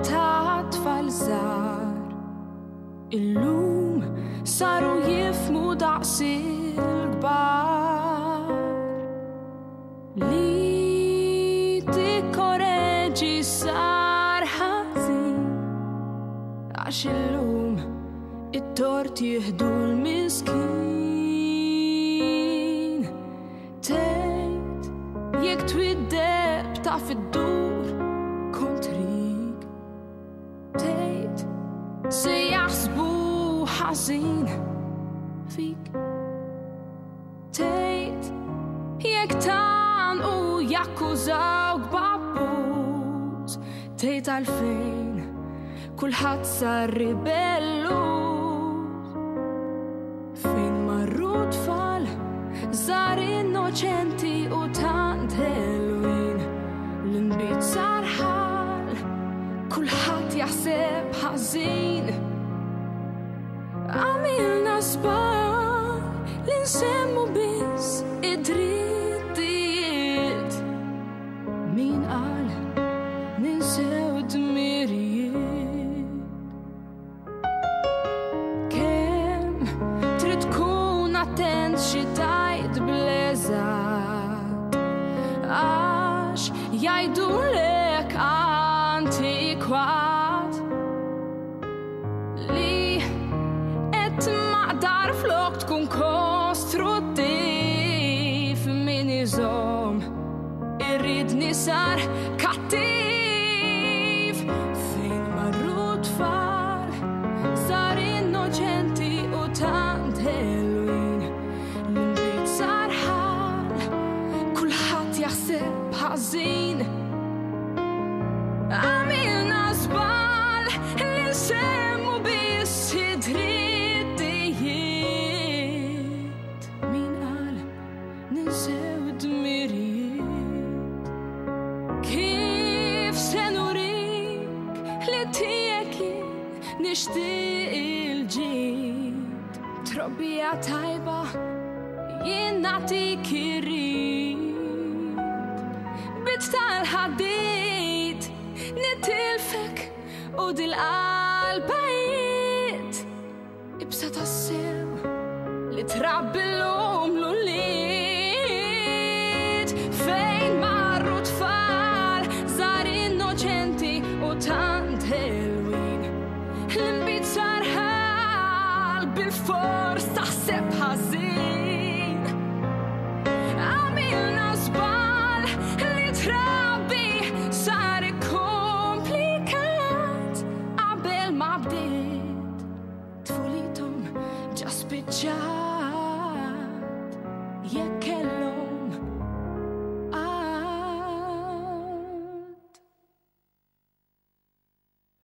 ta' tfal żgħar. Illum saru jifmu daqs il-kbar li tikkoreġi sar ħażin għax illum it-tort jieħdu l-miskin. Tgħid jekk twiddeb ta' fid-dur kontrik, tgħid se jaħsbu ħażin fik, tgħid jekk tagħnqu jakkużawk b'abbuż, tgħid għalfejn kulħadd sar ribelluż. Fejn marru tfal żgħar innoċenti u tant ħelwin, l-inbiet sar ħal kulħadd jaħseb ħażin. Għamilna żball li nsemmu biss id-drittijiet. Min qal ninsew d-dmirijiet? Kemm trid tkun attent xi tgħid bl-eżatt, għax jgħidulek antikwat li qed maqdar flok tkun kostruttiv. Min iżomm irridni sar kattiv. Fejn marru tfal sar innoċenti u tant ħelwin, l-inbiet sar ħal kulħadd jaħseb ħażin. Għamilna żball li nsemmu biss id-drittijiet. Min qal ninsew d-dmirijiet? Kif se nurik li tiegħek jien nixtieq il-ġid? Trobbija tajba jien nagħtik irid, bit tal-ħadid nitilfek u dil-qalbajt. Ibsa tassew li trabbi l-lum l-uliet. Fejn marru tfal żgħar innoċenti u tant ħelwin, l-inbiet sar ħal bil-fors taħseb ħażin. Għamilna żball li trabbi sar komplikat qabel ma bdiet tfulithom ġa spiċċat.